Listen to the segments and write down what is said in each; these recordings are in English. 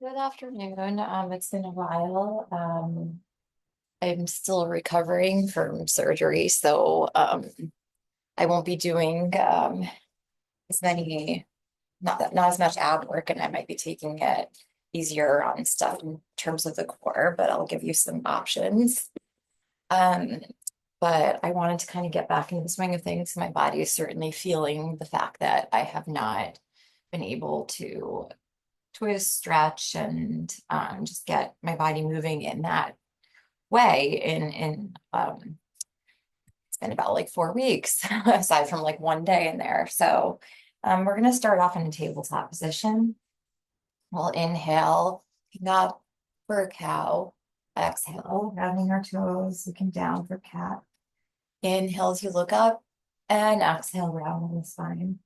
Good afternoon. It's been a while. I'm still recovering from surgery, so I won't be doing as many, not as much ab work, and I might be taking it easier on stuff in terms of the core, but I'll give you some options. Um, but I wanted to kind of get back into the swing of things. My body is certainly feeling the fact that I have not been able to twist, stretch, and just get my body moving in that way. In it's been about like 4 weeks, aside from like one day in there. So we're gonna start off in a tabletop position. We'll inhale, looking up for a cow. Exhale, rounding our toes, looking down for cat. Inhale as you look up, and exhale, rounding the spine.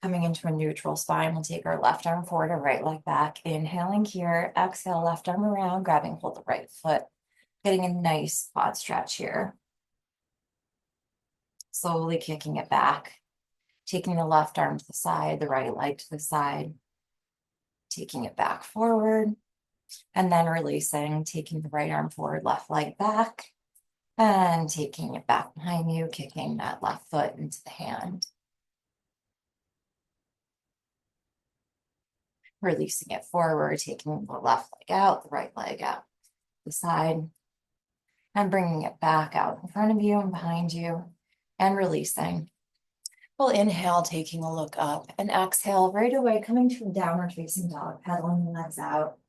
Coming into a neutral spine, we'll take our left arm forward or right leg back. Inhaling here, exhale, left arm around, grabbing hold the right foot, getting a nice quad stretch here. Slowly kicking it back, taking the left arm to the side, the right leg to the side, taking it back forward, and then releasing, taking the right arm forward, left leg back, and taking it back behind you, kicking that left foot into the hand. Releasing it forward, taking the left leg out, the right leg out the side, and bringing it back out in front of you and behind you, and releasing. We'll inhale, taking a look up, and exhale right away, coming to a downward facing dog, pedaling the legs out.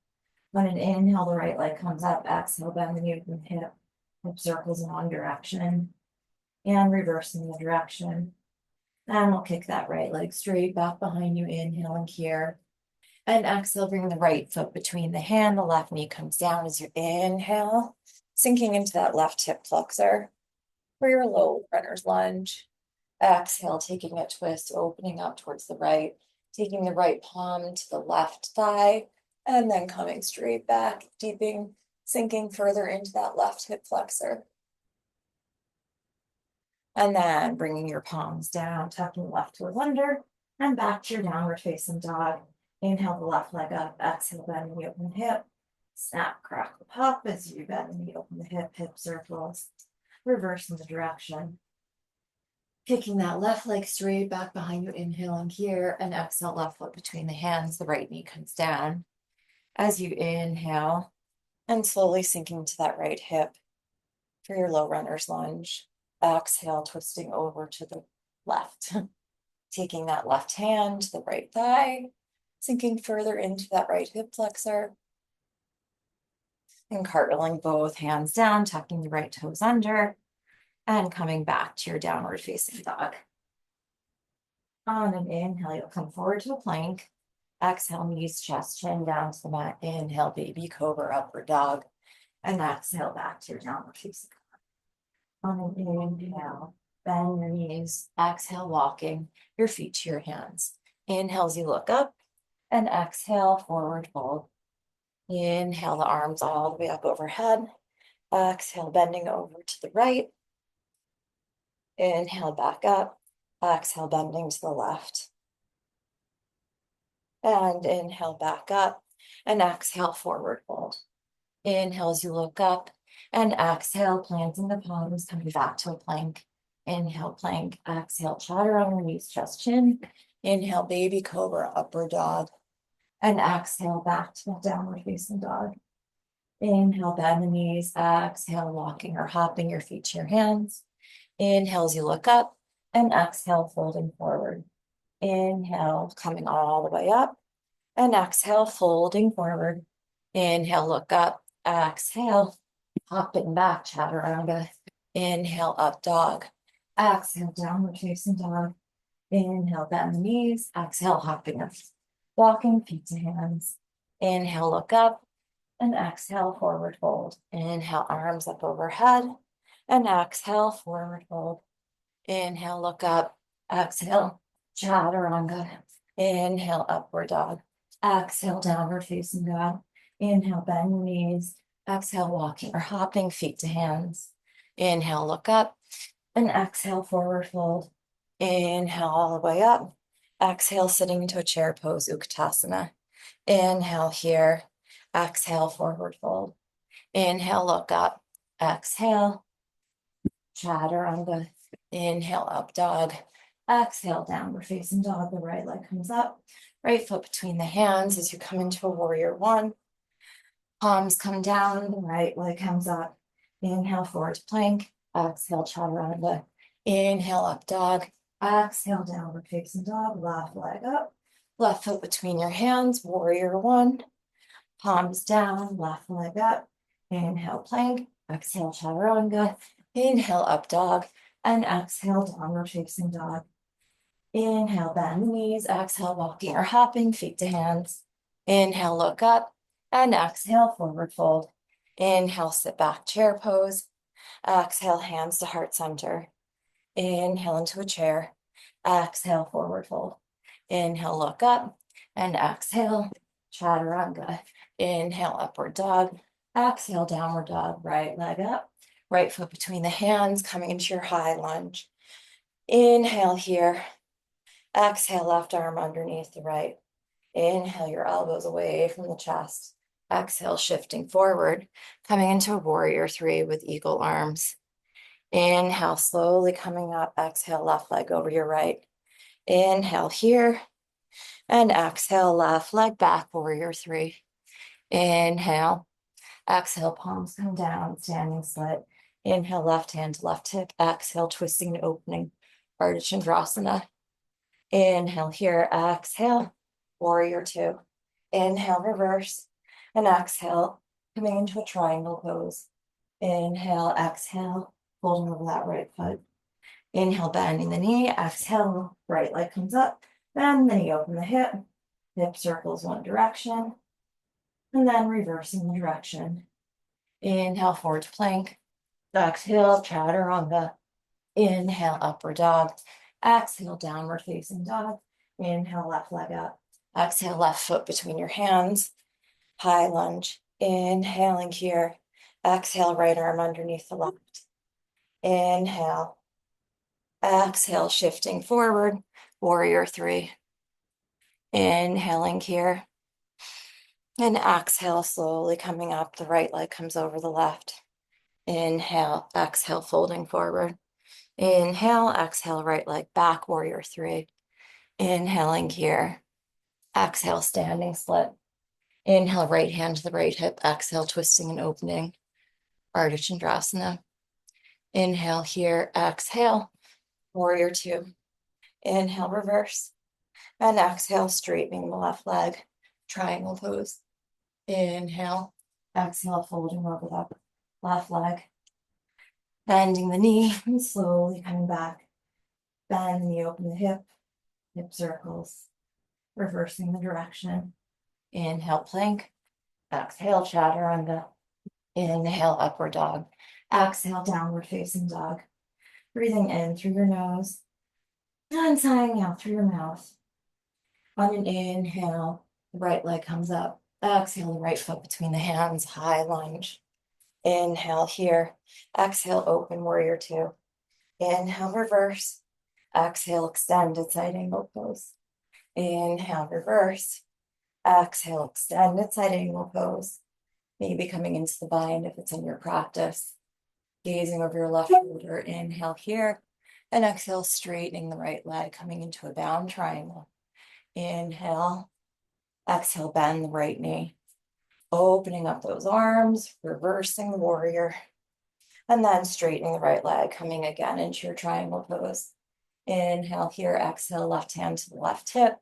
On an inhale, the right leg comes up, exhale, bend the knee from hip circles in one direction, and reverse in the other direction. And we'll kick that right leg straight back behind you, inhaling here. And exhale, bring the right foot between the hand, the left knee comes down as you inhale, sinking into that left hip flexor for your low runner's lunge. Exhale, taking a twist, opening up towards the right, taking the right palm to the left thigh, and then coming straight back, deeping, sinking further into that left hip flexor. And then bringing your palms down, tucking left toes under, and back to your downward facing dog. Inhale the left leg up, exhale, bend the knee, open the hip. Snap, crackle, pop as you bend the knee, open the hip circles. Reverse in the direction. Kicking that left leg straight back behind you, inhaling here, and exhale, left foot between the hands, the right knee comes down. As you inhale, and slowly sinking to that right hip for your low runner's lunge. Exhale, twisting over to the left. Taking that left hand to the right thigh, sinking further into that right hip flexor. And cartwheeling both hands down, tucking the right toes under, and coming back to your downward facing dog. On an inhale, you'll come forward to a plank. Exhale, knees, chest, chin down to the mat. Inhale, baby cobra, upward dog. And exhale, back to your downward facing dog. On an inhale, bend your knees. Exhale, walking your feet to your hands. Inhale as you look up, and exhale, forward fold. Inhale the arms all the way up overhead. Exhale, bending over to the right. Inhale, back up. Exhale, bending to the left. And inhale, back up. And exhale, forward fold. Inhale as you look up. And exhale, planting the palms, coming back to a plank. Inhale, plank. Exhale, chaturanga on your knees, chest, chin. Inhale, baby cobra, upward dog. And exhale, back to the downward facing dog. Inhale, bend the knees. Exhale, walking or hopping your feet to your hands. Inhale as you look up, and exhale, folding forward. Inhale, coming all the way up, and exhale, folding forward. Inhale, look up. Exhale, hopping back, chaturanga. Inhale, up dog. Exhale, downward facing dog. Inhale, bend the knees. Exhale, hopping up. Walking feet to hands. Inhale, look up, and exhale, forward fold. Inhale, arms up overhead, and exhale, forward fold. Inhale, look up. Exhale, chaturanga. Inhale, upward dog. Exhale, downward facing dog. Inhale, bend your knees. Exhale, walking or hopping feet to hands. Inhale, look up, and exhale, forward fold. Inhale all the way up. Exhale, sitting into a chair pose, Utkatasana. Inhale here, exhale, forward fold. Inhale, look up, exhale, chaturanga. Inhale, up dog. Exhale, downward facing dog. The right leg comes up, right foot between the hands as you come into a warrior one. Palms come down, the right leg comes up. Inhale, forward to plank. Exhale, chaturanga. Inhale, up dog. Exhale, downward facing dog. Left leg up. Left foot between your hands, warrior one. Palms down, left leg up. Inhale, plank. Exhale, chaturanga. Inhale, up dog. And exhale, downward facing dog. Inhale, bend the knees. Exhale, walking or hopping, feet to hands. Inhale, look up. And exhale, forward fold. Inhale, sit back, chair pose. Exhale, hands to heart center. Inhale into a chair. Exhale, forward fold. Inhale, look up. And exhale, chaturanga. Inhale, upward dog. Exhale, downward dog. Right leg up. Right foot between the hands, coming into your high lunge. Inhale here. Exhale, left arm underneath the right. Inhale, your elbows away from the chest. Exhale, shifting forward, coming into a warrior three with eagle arms. Inhale, slowly coming up. Exhale, left leg over your right. Inhale here. And exhale, left leg back, warrior three. Inhale. Exhale, palms come down, standing split. Inhale, left hand to left hip. Exhale, twisting and opening. Ardha Chandrasana. Inhale here. Exhale, warrior two. Inhale, reverse. And exhale, coming into a triangle pose. Inhale, exhale, folding over that right foot. Inhale, bending the knee. Exhale, right leg comes up. Bend the knee, open the hip. Hip circles one direction. And then reversing the direction. Inhale, forward to plank. Exhale, chaturanga. Inhale, upward dog. Exhale, downward facing dog. Inhale, left leg up. Exhale, left foot between your hands. High lunge. Inhaling here. Exhale, right arm underneath the left. Inhale. Exhale, shifting forward. Warrior three. Inhaling here. And exhale, slowly coming up. The right leg comes over the left. Inhale, exhale, folding forward. Inhale, exhale, right leg back, warrior three. Inhaling here. Exhale, standing split. Inhale, right hand to the right hip. Exhale, twisting and opening. Ardha Chandrasana. Inhale here. Exhale, warrior two. Inhale, reverse. And exhale, straightening the left leg. Triangle pose. Inhale. Exhale, folding over that left leg. Bending the knee and slowly coming back. Bend the knee, open the hip. Hip circles. Reversing the direction. Inhale, plank. Exhale, chaturanga. Inhale, upward dog. Exhale, downward facing dog. Breathing in through your nose and sighing out through your mouth. On an inhale, the right leg comes up. Exhale, the right foot between the hands, high lunge. Inhale here. Exhale, open warrior two. Inhale, reverse. Exhale, extended side angle pose. Inhale, reverse. Exhale, extended side angle pose. Maybe coming into the bind if it's in your practice. Gazing over your left shoulder. Inhale here. And exhale, straightening the right leg, coming into a bound triangle. Inhale. Exhale, bend the right knee. Opening up those arms, reversing the warrior. And then straightening the right leg, coming again into your triangle pose. Inhale here, exhale, left hand to the left hip.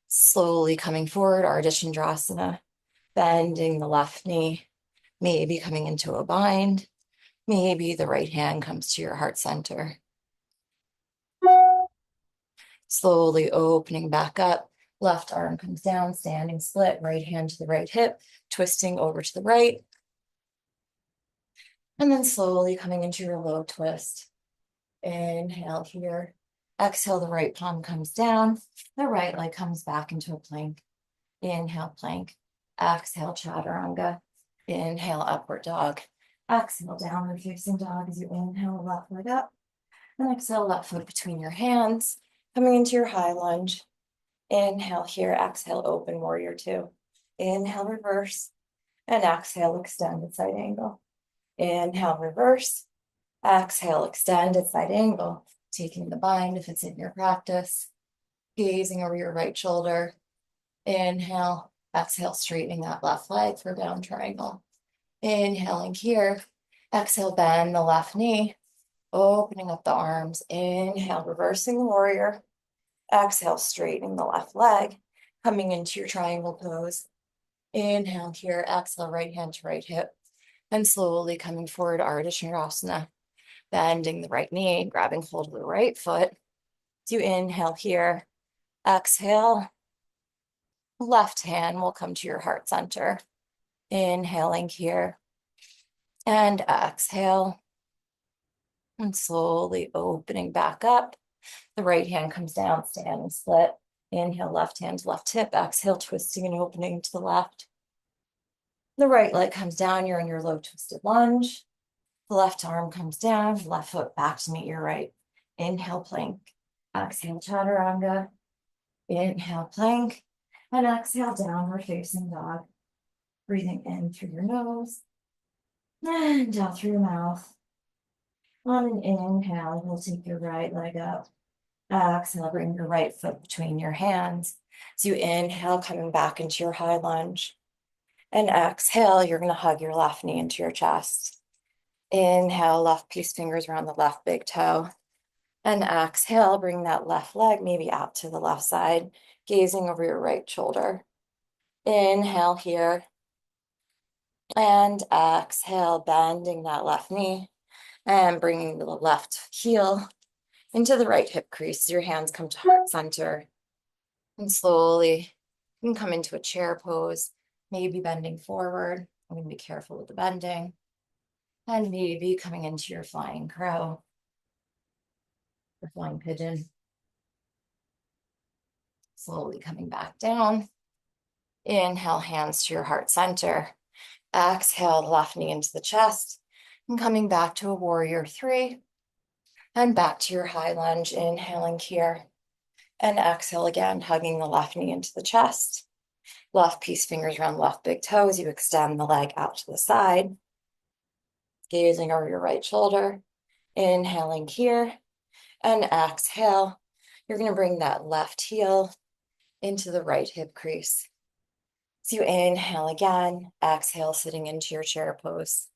Slowly coming forward, Ardha Chandrasana. Bending the left knee, maybe coming into a bind. Maybe the right hand comes to your heart center. Slowly opening back up. Left arm comes down, standing split, right hand to the right hip, twisting over to the right. And then slowly coming into your low twist. Inhale here. Exhale, the right palm comes down. The right leg comes back into a plank. Inhale, plank. Exhale, chaturanga. Inhale, upward dog. Exhale, downward facing dog as you inhale, left leg up. And exhale, left foot between your hands. Coming into your high lunge. Inhale here, exhale, open warrior two. Inhale, reverse, and exhale, extend at side angle. Inhale, reverse, exhale, extend at side angle. Taking the bind if it's in your practice, gazing over your right shoulder. Inhale, exhale, straightening that left leg for down triangle. Inhaling here, exhale, bend the left knee, opening up the arms. Inhale, reversing the warrior. Exhale, straightening the left leg, coming into your triangle pose. Inhale here, exhale, right hand to right hip, and slowly coming forward, Ardha Chandrasana, bending the right knee, grabbing hold of the right foot. So you inhale here, exhale, left hand will come to your heart center. Inhaling here, and exhale, and slowly opening back up. The right hand comes down, standing split. Inhale, left hand, left hip. Exhale, twisting and opening to the left. The right leg comes down, you're in your low twisted lunge. The left arm comes down, left foot back to meet your right. Inhale, plank. Exhale, chaturanga. Inhale, plank. And exhale, downward facing dog. Breathing in through your nose and out through your mouth. On an inhale, you'll take your right leg up. Exhale, bring your right foot between your hands. So you inhale, coming back into your high lunge. And exhale, you're going to hug your left knee into your chest. Inhale, left peace fingers around the left big toe. And exhale, bring that left leg maybe out to the left side, gazing over your right shoulder. Inhale here. And exhale, bending that left knee and bringing the left heel into the right hip crease. Your hands come to heart center. And slowly you can come into a chair pose, maybe bending forward. I'm going to be careful with the bending. And maybe coming into your flying crow or flying pigeon. Slowly coming back down. Inhale, hands to your heart center. Exhale, left knee into the chest. And coming back to a warrior three. And back to your high lunge, inhaling here. And exhale again, hugging the left knee into the chest. Left peace fingers around left big toes. You extend the leg out to the side. Gazing over your right shoulder. Inhaling here. And exhale. You're going to bring that left heel into the right hip crease. So you inhale again. Exhale, sitting into your chair pose.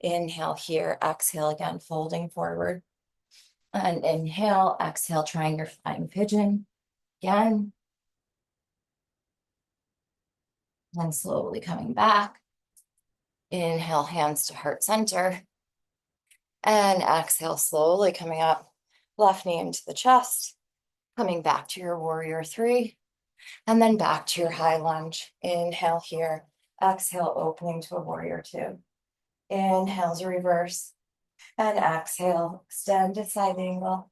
Inhale here. Exhale again, folding forward. And inhale, exhale, trying your flying pigeon again. And slowly coming back. Inhale, hands to heart center. And exhale, slowly coming up. Left knee into the chest. Coming back to your warrior three. And then back to your high lunge. Inhale here. Exhale, opening to a warrior two. Inhale to reverse. And exhale, extend to side angle.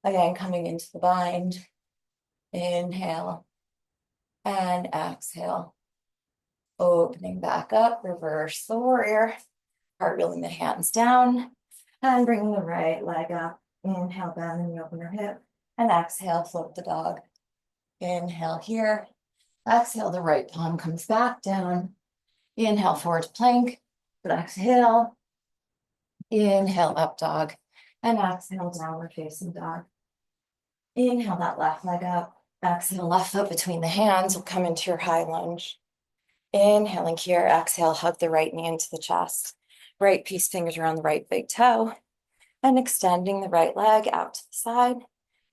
Again, coming into the bind. Inhale. And exhale. Opening back up, reverse the warrior. Cartwheeling the hands down. And bringing the right leg up. Inhale, bend and open your hip. And exhale, float the dog. Inhale here. Exhale, the right palm comes back down. Inhale, forward to plank. But exhale. Inhale, up dog. And exhale, downward facing dog. Inhale that left leg up. Exhale, left foot between the hands. Will come into your high lunge. Inhaling here. Exhale, hug the right knee into the chest. Right peace fingers around the right big toe. And extending the right leg out to the side.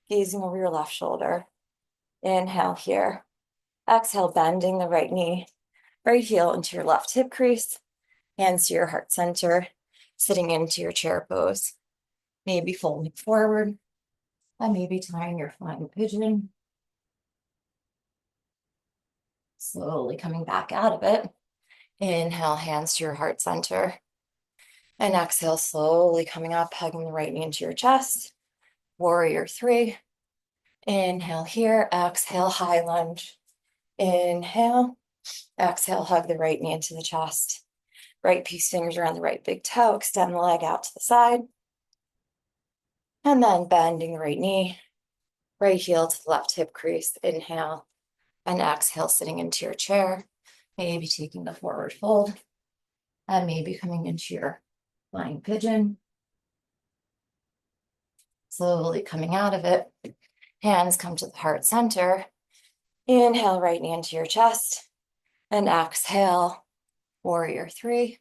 Gazing over your left shoulder. Inhale here. Exhale, bending the right knee. Right heel into your left hip crease. Hands to your heart center. Sitting into your chair pose. Maybe folding forward. And maybe tying your flying pigeon. Slowly coming back out of it. Inhale, hands to your heart center. And exhale, slowly coming up, hugging the right knee into your chest. Warrior three. Inhale here. Exhale, high lunge. Inhale. Exhale, hug the right knee into the chest. Right peace fingers around the right big toe. Extend the leg out to the side. And then bending the right knee. Right heel to the left hip crease. Inhale. And exhale, sitting into your chair. maybe taking the forward fold, and maybe coming into your flying pigeon. Slowly coming out of it, hands come to the heart center. Inhale, right knee into your chest, and exhale, warrior three.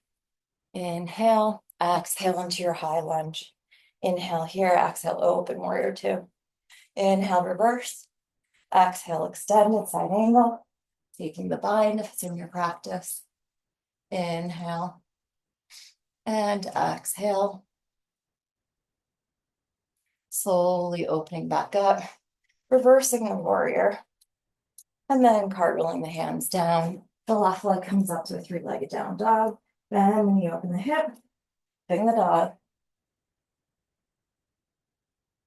Inhale, exhale into your high lunge. Inhale here, exhale, open, warrior two. Inhale, reverse. Exhale, extended side angle. Taking the bind if it's in your practice. Inhale and exhale. Slowly opening back up, reversing the warrior, and then cartwheeling the hands down. The left leg comes up to a three-legged down dog. Then when you open the hip, bring the dog.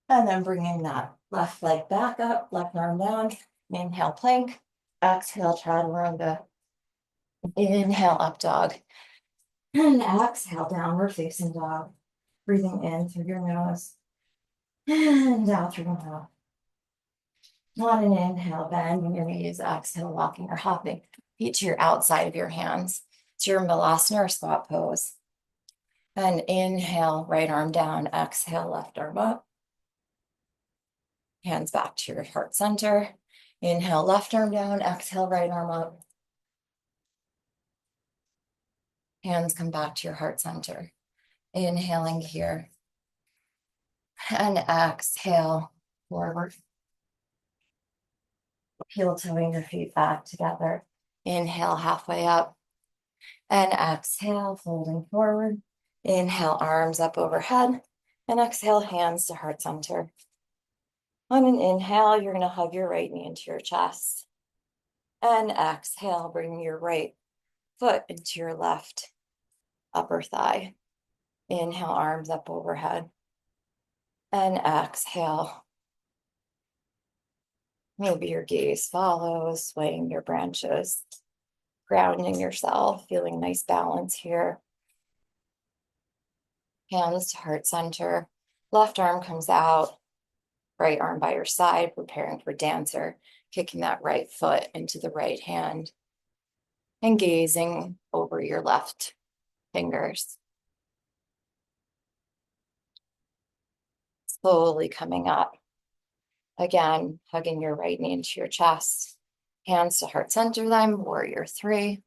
And then bringing that left leg back up, left arm down. Inhale, plank. Exhale, chaturanga. Inhale, up dog. And exhale, downward facing dog. Breathing in through your nose and out through your mouth. On an inhale, bending your knees. Exhale, walking or hopping. Feet to your outside of your hands. It's your Malasana or squat pose. And inhale, right arm down. Exhale, left arm up. Hands back to your heart center. Inhale, left arm down. Exhale, right arm up. Hands come back to your heart center. Inhaling here. And exhale, forward. Heel toeing your feet back together. Inhale, halfway up. And exhale, folding forward. Inhale, arms up overhead. And exhale, hands to heart center. On an inhale, you're going to hug your right knee into your chest. And exhale, bring your right foot into your left upper thigh. Inhale, arms up overhead. And exhale. Maybe your gaze follows, swaying your branches, grounding yourself, feeling nice balance here. Hands to heart center. Left arm comes out, right arm by your side, preparing for dancer, kicking that right foot into the right hand and gazing over your left fingers. Slowly coming up. Again, hugging your right knee into your chest. Hands to heart center then, warrior three.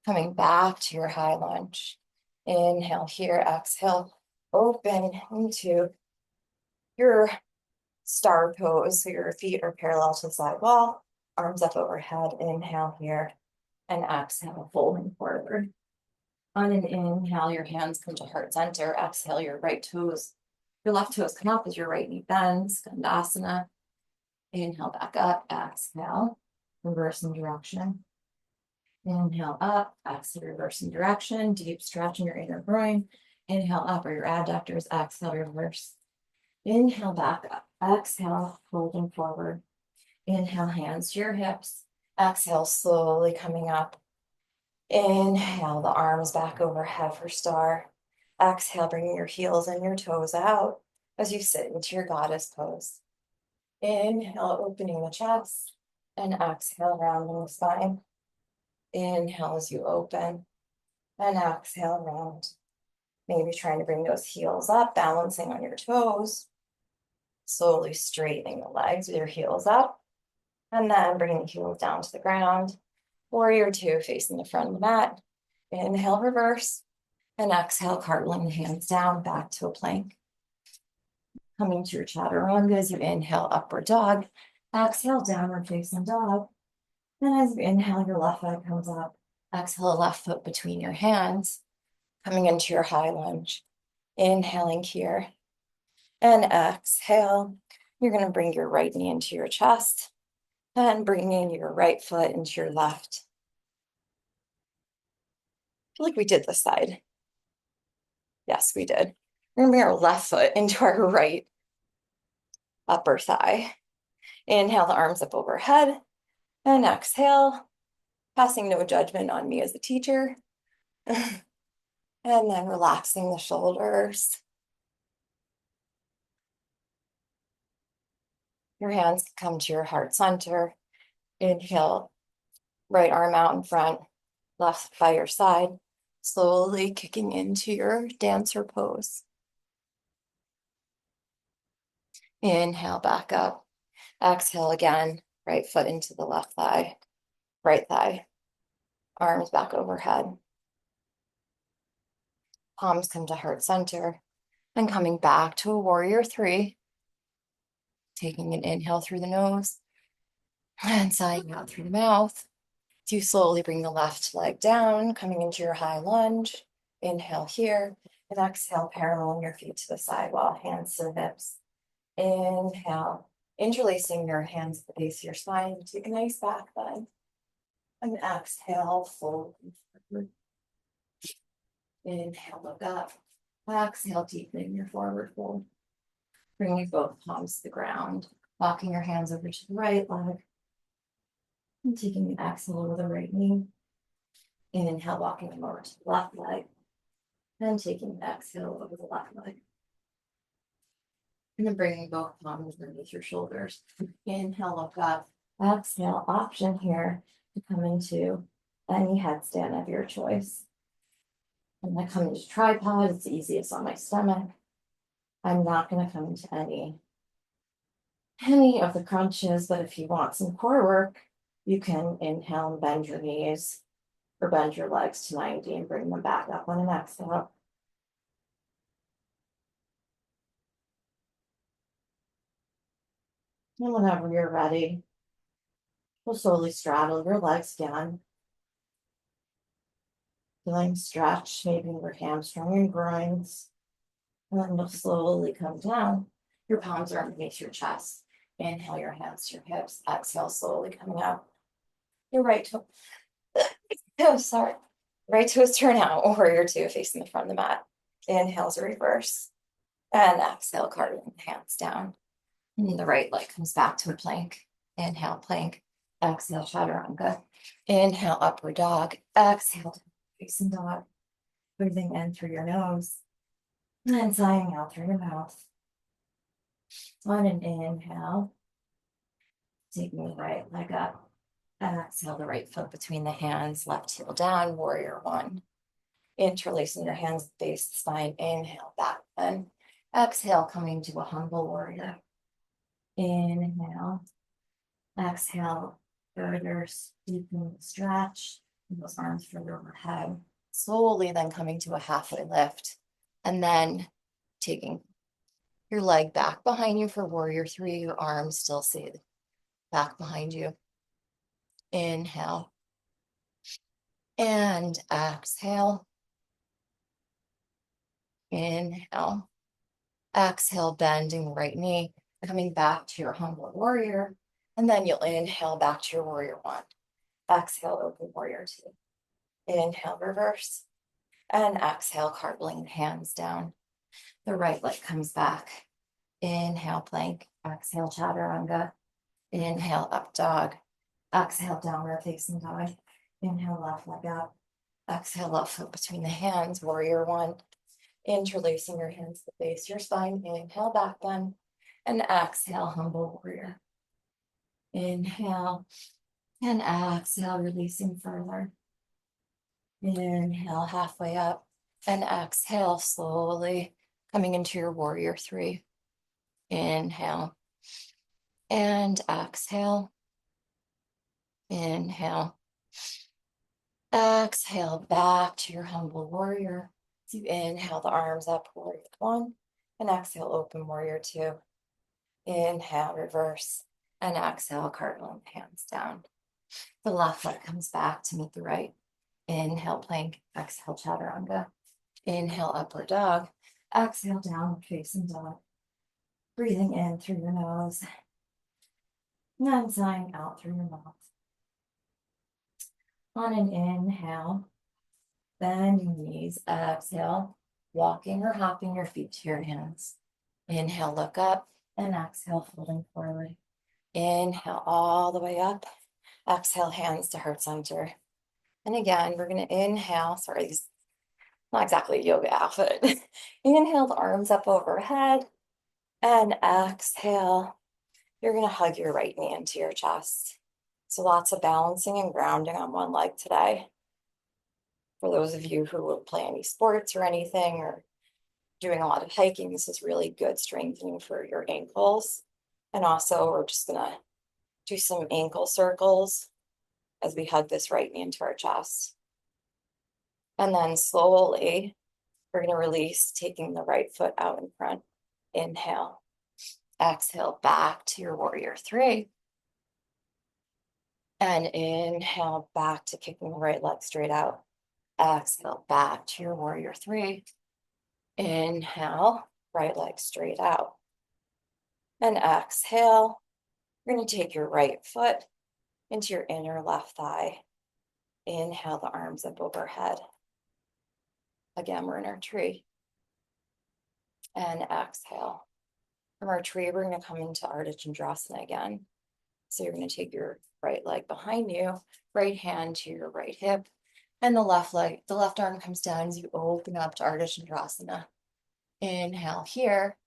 Coming back to your high lunge. Inhale here, exhale, open into your star pose. So your feet are parallel to the side wall, arms up overhead. Inhale here, and exhale, folding forward. On an inhale, your hands come to heart center. Exhale, your right toes, your left toes come up as your right knee bends, Skandasana. Inhale back up, exhale, reverse in direction. Inhale up, exhale, reverse in direction, deep stretch in your inner groin. Inhale up, or your adductors, exhale, reverse. Inhale back up, exhale, folding forward. Inhale, hands to your hips. Exhale, slowly coming up. Inhale, the arms back overhead for star. Exhale, bringing your heels and your toes out as you sit into your goddess pose. Inhale, opening the chest, and exhale, rounding the spine. Inhale as you open, and exhale, round. Maybe trying to bring those heels up, balancing on your toes. Slowly straightening the legs with your heels up, and then bringing the heels down to the ground. Warrior two, facing the front of the mat. Inhale, reverse, and exhale, cartwheeling the hands down, back to a plank. Coming to your chaturanga as you inhale, upward dog. Exhale, downward facing dog. Then as you inhale, your left leg comes up. Exhale, left foot between your hands. Coming into your high lunge. Inhaling here. And exhale. You're going to bring your right knee into your chest. And bringing your right foot into your left. I feel like we did this side. Yes, we did. We're going to bring our left foot into our right upper thigh. Inhale, the arms up overhead. And exhale, passing no judgment on me as a teacher. And then relaxing the shoulders. Your hands come to your heart center. Inhale, Right arm out in front, left by your side, slowly kicking into your dancer pose. Inhale back up. Exhale again, right foot into the left thigh, right thigh, arms back overhead. Palms come to heart center and coming back to a warrior three. Taking an inhale through the nose and sighing out through the mouth. You slowly bring the left leg down, coming into your high lunge. Inhale here and exhale, paralleling your feet to the sidewall, hands to the hips. Inhale, interlacing your hands at the base of your spine. Take a nice back bend. And exhale, fold forward. Inhale, look up. Exhale, deepening your forward fold. Bringing both palms to the ground. Walking your hands over to the right leg. And taking an exhale over the right knee. Inhale, walking them over to the left leg. And taking an exhale over the left leg. And then bringing both palms underneath your shoulders. Inhale, look up. Exhale, option here to come into any headstand of your choice. I'm going to come into tripod. It's easiest on my stomach. I'm not going to come into any of the crunches, but if you want some core work, you can inhale and bend your knees or bend your legs to 90 and bring them back up on an exhale. And whenever you're ready, we'll slowly straddle your legs again. Feeling stretch, maybe in your hamstring and groins. And then you'll slowly come down. Your palms are underneath your chest. Inhale your hands to your hips. Exhale, slowly coming up. Your right toe. Oh, sorry. Right toes turn out, warrior two, facing the front of the mat. Inhale's a reverse. And exhale, cartwheeling the hands down. And the right leg comes back to a plank. Inhale, plank. Exhale, chaturanga. Inhale, upward dog. Exhale, facing dog. Breathing in through your nose. And sighing out through your mouth. On an inhale, taking the right leg up. And exhale, the right foot between the hands, left heel down, warrior one. Interlacing your hands, base the spine. Inhale, back bend. Exhale, coming to a humble warrior. Inhale. Exhale, further deepening the stretch. Those arms further overhead. Slowly then coming to a halfway lift. And then taking your leg back behind you for warrior three. Your arms still stay back behind you. Inhale. And exhale. Inhale. Exhale, bending right knee. Coming back to your humble warrior. And then you'll inhale back to your warrior one. Exhale, open warrior two. Inhale, reverse. And exhale, cartwheeling the hands down. The right leg comes back. Inhale, plank. Exhale, chaturanga. Inhale, up dog. Exhale, downward facing dog. Inhale, left leg up. Exhale, left foot between the hands, warrior one. Interlacing your hands to the base of your spine. Inhale, back bend. And exhale, humble warrior. Inhale. And exhale, releasing further. Inhale, halfway up. And exhale, slowly coming into your warrior three. Inhale. And exhale. Inhale. Exhale, back to your humble warrior. So you inhale the arms up, warrior one. And exhale, open warrior two. Inhale, reverse. And exhale, cartwheeling the hands down. The left foot comes back to meet the right. Inhale, plank. Exhale, chaturanga. Inhale, upward dog. Exhale, downward facing dog. Breathing in through your nose. And then sighing out through your mouth. On an inhale, bend your knees. Exhale, walking or hopping your feet to your hands. Inhale, look up. And exhale, folding forward. Inhale all the way up. Exhale, hands to heart center. And again, we're going to inhale. Sorry, these not exactly a yoga outfit. Inhale the arms up overhead. And exhale. You're going to hug your right knee into your chest. So lots of balancing and grounding on one leg today. For those of you who would play any sports or anything, or doing a lot of hiking, this is really good strengthening for your ankles. And also we're just gonna do some ankle circles as we hug this right knee into our chest. And then slowly, we're gonna release, taking the right foot out in front. Inhale, exhale back to your warrior three. And inhale back to kicking the right leg straight out. Exhale back to your warrior three. Inhale, right leg straight out. And exhale, you're going to take your right foot into your inner left thigh. Inhale the arms up overhead. Again, we're in our tree. And exhale. From our tree, we're going to come into Ardha Chandrasana again. So you're going to take your right leg behind you, right hand to your right hip, and the left arm comes down as you open up to Ardha Chandrasana. Inhale here,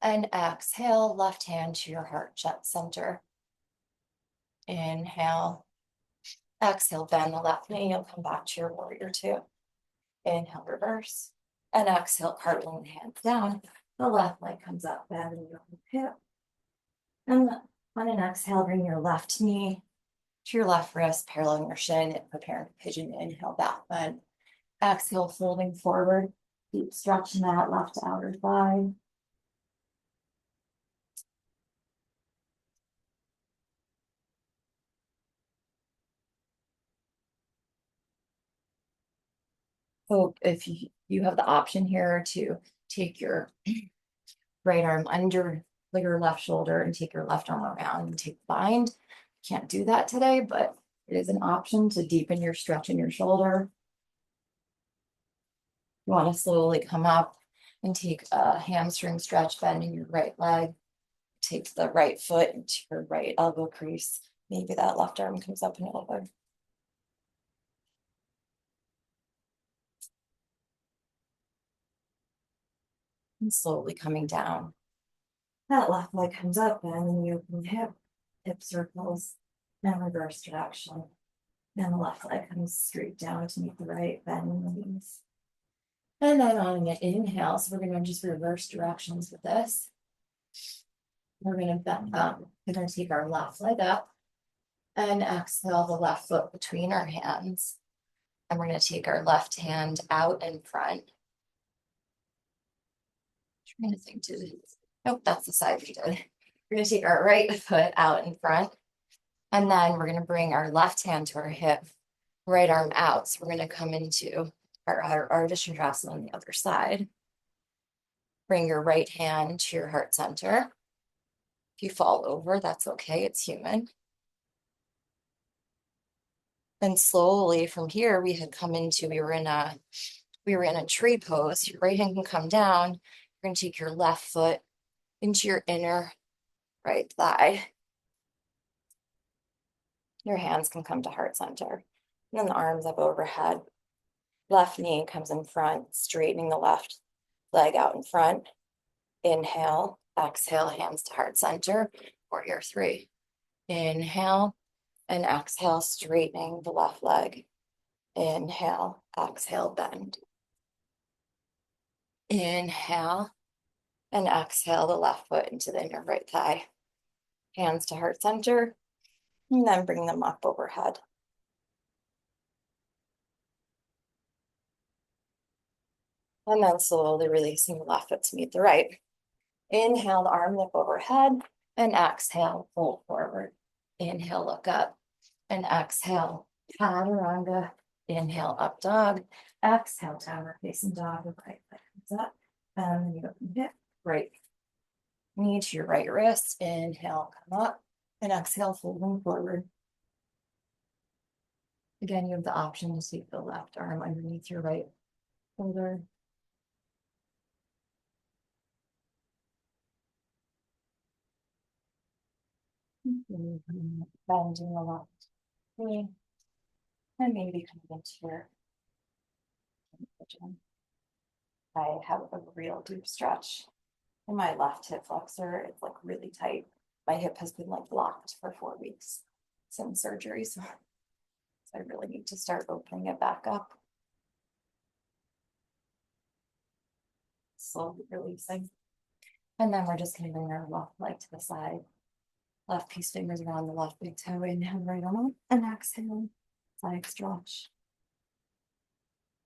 and exhale, left hand to your heart center. Inhale, exhale, bend the left knee, you'll come back to your warrior two. Inhale, reverse, and exhale, cartwheel the hands down. The left leg comes up, bend your hip. And on an exhale, bring your left knee to your left wrist, paralleling your shin, and preparing to pigeon. Inhale, back bend. Exhale, folding forward, deep stretch in that left outer thigh. So if you have the option here to take your right arm under your left shoulder and take your left arm around and take the bind. Can't do that today, but it is an option to deepen your stretch in your shoulder. You want to slowly come up and take a hamstring stretch, bending your right leg. Take the right foot into your right elbow crease. Maybe that left arm comes up a little bit. And slowly coming down. That left leg comes up and then you open the hip circles, and reverse direction. Then the left leg comes straight down to meet the right, bend the knees. And then on an inhale, so we're going to just reverse directions with this. We're going to take our left leg up and exhale the left foot between our hands. And we're going to take our left hand out in front. Trying to think to nope, that's the side we did. We're going to take our right foot out in front. And then we're going to bring our left hand to our hip, right arm out. So we're going to come into our Ardha Chandrasana on the other side. Bring your right hand to your heart center. If you fall over, that's okay, it's human. And slowly from here, we had come into, we were in a tree pose. Your right hand can come down. You're going to take your left foot into your inner right thigh. Your hands can come to heart center. And then the arms up overhead. Left knee comes in front, straightening the left leg out in front. Inhale, exhale, hands to heart center, warrior three. Inhale and exhale, straightening the left leg. Inhale, exhale, bend. Inhale and exhale the left foot into the inner right thigh. Hands to heart center, and then bring them up overhead. And then slowly releasing the left foot to meet the right. Inhale, the arm lift overhead, and exhale, fold forward. Inhale, look up, and exhale, chaturanga. Inhale, up dog. Exhale, downward facing dog. The right leg comes up, and then you open hip, right knee to your right wrist. Inhale, come up, and exhale, folding forward. Again, you have the option to take the left arm underneath your right shoulder. Bending the left knee, and maybe coming into your pigeon. I have a real deep stretch in my left hip flexor. It's like really tight. My hip has been like blocked for 4 weeks. some surgeries. So I really need to start opening it back up. Slowly releasing. And then we're just gonna bring our left leg to the side. Left piece fingers around the left big toe. Inhale right on and exhale. Side stretch.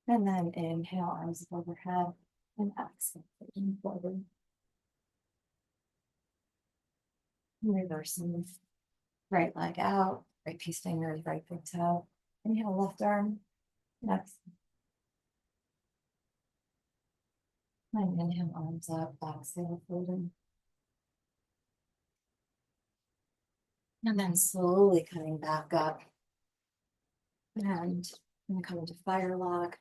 And then inhale, arms overhead and exhale, forward. Reversing right leg out, right piece fingers, right big toe. Inhale, left arm, next. And inhale, arms up, exhale, folding. And then slowly coming back up. And I'm gonna come into fire log.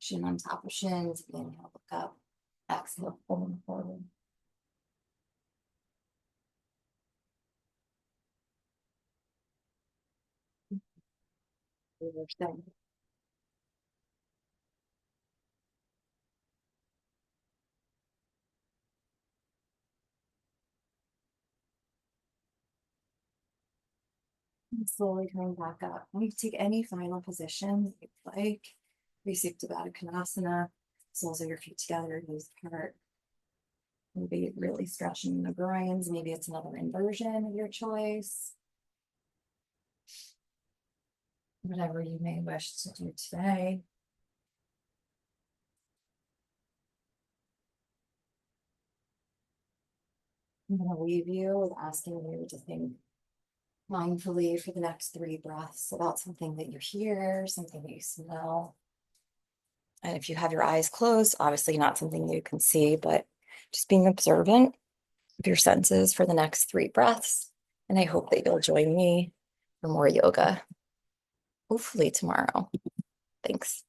Shin on top of shins, inhale, look up, exhale, fold forward. Reversing. And slowly coming back up. You can take any final position you'd like. Resupta Baddha Konasana. Soles of your feet together, use the heart. Maybe really stretching the groins. Maybe it's another inversion of your choice. Whatever you may wish to do today. I'm going to leave you with asking you to think mindfully for the next 3 breaths about something that you hear, something that you smell. And if you have your eyes closed, obviously not something you can see, but just being observant of your senses for the next 3 breaths. And I hope that you'll join me for more yoga, hopefully tomorrow. Thanks.